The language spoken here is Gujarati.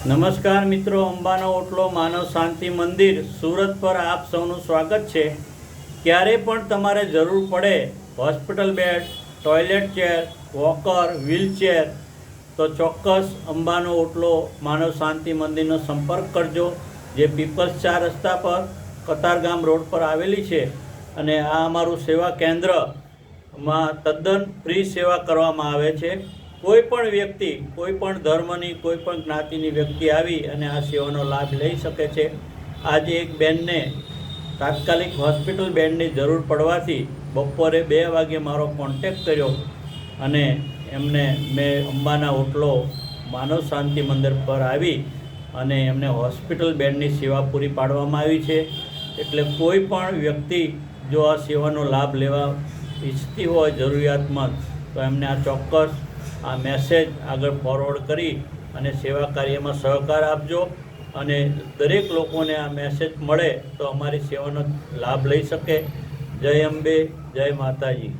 નમસ્કાર મિત્રો, અંબાનો ઓટલો માનવ શાંતિ મંદિર સુરત પર આપ સૌનું સ્વાગત છે। ક્યારે પણ તમારે જરૂર પડે hospital bed, toilet chair, walker, wheelchair તો ચોક્કસ અંબાનો ઓટલો માનવ શાંતિ મંદિરનો સંપર્ક કરજો, જે પીપલ્સ 4 રસ્તા પર કતારગામ રોડ પર આવેલી છે। અને આ અમારું સેવા કેન્દ્રમાં તદ્દન ફ્રી સેવા કરવામાં આવે છે। કોઈ પણ વ્યક્તિ, કોઈ પણ ધર્મની, કોઈ પણ જ્ઞાતિની વ્યક્તિ આવી અને આ સેવાનો લાભ લઈ શકે છે। આજે એક બેનને તાત્કાલિક હોસ્પિટલ બેડની જરૂર પડવાથી બપોરે 2 વાગે મારો કોન્ટેક્ટ કર્યો અને એમને મેં અંબાના ઓટલો માનવ શાંતિ મંદિર પર આવી અને એમને હોસ્પિટલ બેડની સેવા પૂરી પાડવામાં આવી છે। એટલે કોઈ પણ વ્યક્તિ જો આ સેવાનો લાભ લેવા ઈચ્છતી હોય જરૂરિયાતમંદ, તો એમને આ ચોક્કસ આ મેસેજ આગળ ફોરવર્ડ કરી અને સેવા કાર્યમાં સહકાર આપજો અને દરેક લોકોને આ મેસેજ મળે તો અમારી સેવાનો લાભ લઈ શકે। જય અંબે, જય માતાજી।